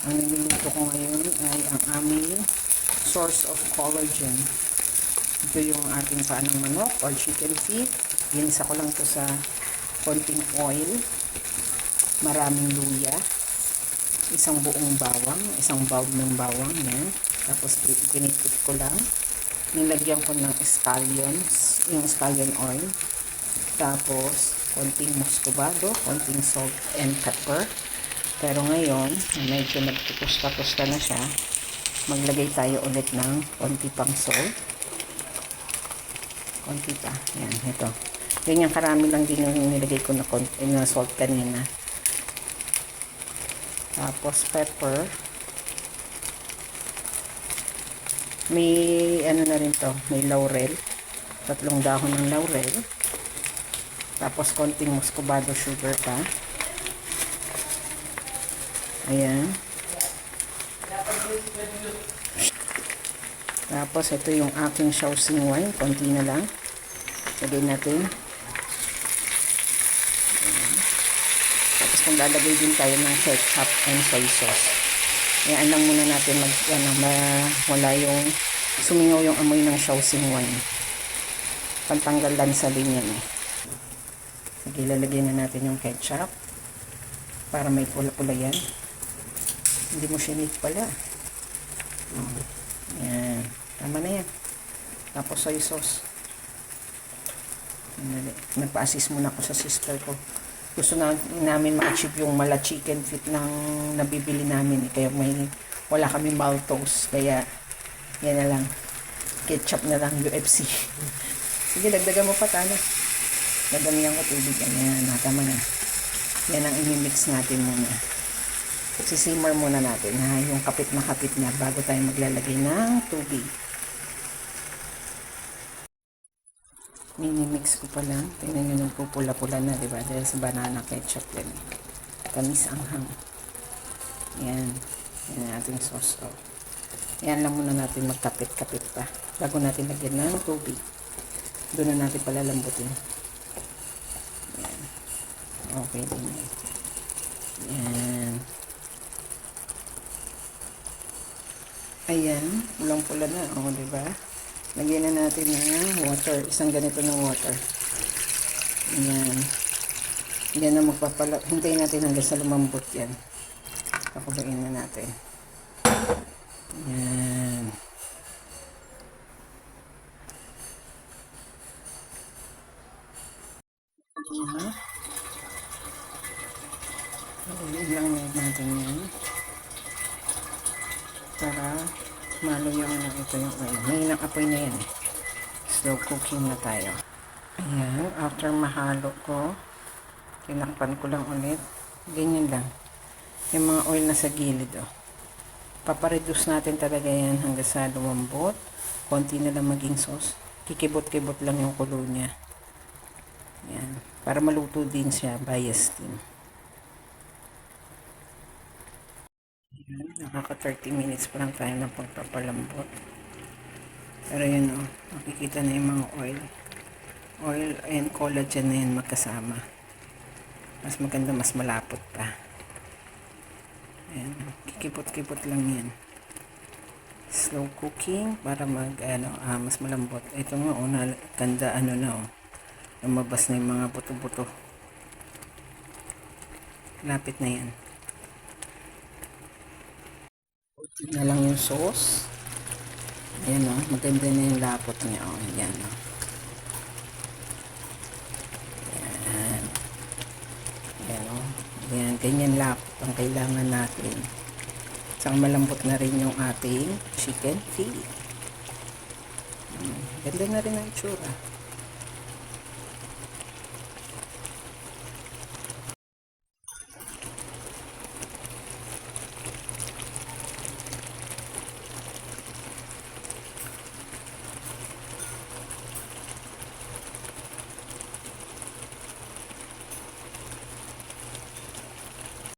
Ang niluluto ko ngayon ay ang aming source of collagen. Ito yung ating paanang manok or chicken feet. Ginisa ko lang to sa konting oil, maraming luya, isang buong bawang, isang bulb ng bawang yan. Tapos pinipit ko lang. Nilagyan ko ng scallions, yung scallion oil. Tapos konting muscovado, konting salt and pepper. Pero ngayon, medyo nagtutusta-tusta na siya. Maglagay tayo ulit ng konti pang salt. Konti pa. Yan, ito. Ganyan karami lang din yung nilagay ko na salt kanina. Tapos pepper. May ano na rin to, may laurel. 3 dahon ng laurel. Tapos konting muscovado sugar pa. Ayan. Tapos ito yung aking Shaoxing wine. Konti na lang. Lagay natin. Ayan. Tapos kung lalagay din tayo ng ketchup and soy sauce. Ayan lang muna natin wala yung sumingaw yung amoy ng Shaoxing wine. Pantanggal lansalin yan eh. Sige, lalagay na natin yung ketchup. Para may pula-pula yan. Hindi mo sinit pala. Yan. Tama na yan. Tapos soy sauce. Nagpa-assist muna ako sa sister ko. Gusto namin ma-achieve yung mala chicken feet ng nabibili namin. Kaya wala kami maltose. Kaya yan na lang. Ketchup na lang UFC. Sige, dagdagan mo pa tala. Dadamihan ko tubig. Yan. Tama na. Yan ang imimix natin muna. Sisimmer muna natin ha, yung kapit na kapit na bago tayo maglalagay ng tubig. Minimix ko pa lang. Tingnan nyo yung pupula-pula na, diba? Dahil sa banana ketchup yan. Tamis anghang. Yan. Yan ang ating sauce. Oh. Yan lang muna natin magkapit-kapit pa. Bago natin lagyan ng tubig. Doon na natin palalambutin. Yan. Okay din yan. Yan. Ayan, pulang-pula na. O, diba? Lagyan na natin ng water. Isang ganito ng water. Ayan. Yan na magpapala. Hintayin natin hanggang sa lumambot yan. Pakubain na natin. Ayan. Ayan. Ilang natin yan. Para maluyaw na ito yung oil. May apoy na yan. Slow cooking na tayo. Ayan, after mahalo ko, tinakpan ko lang ulit. Ganyan lang. Yung mga oil na sa gilid, oh. Papareduce natin talaga yan hanggang sa lumambot. Konti na lang maging sauce. Kikibot-kibot lang yung kulo niya. Ayan. Para maluto din siya by steam. Nakaka 30 minutes pa lang tayo ng pagpapalambot. Pero yun o, makikita na yung mga oil and collagen na yan magkasama. Mas maganda, mas malapot pa. Ayan, kikipot-kipot lang yan. Slow cooking para mas malambot. Ito nga o, ganda na o, lumabas na yung mga buto-buto. Lapit na yan. Na lang yung sauce. Ayan o, maganda na yung lapot niya o. Ayan o. Ayan. Ayan o. Ayan, ganyan lapot ang kailangan natin. Saka malambot na rin yung ating chicken feet. Ganda na rin ang itsura.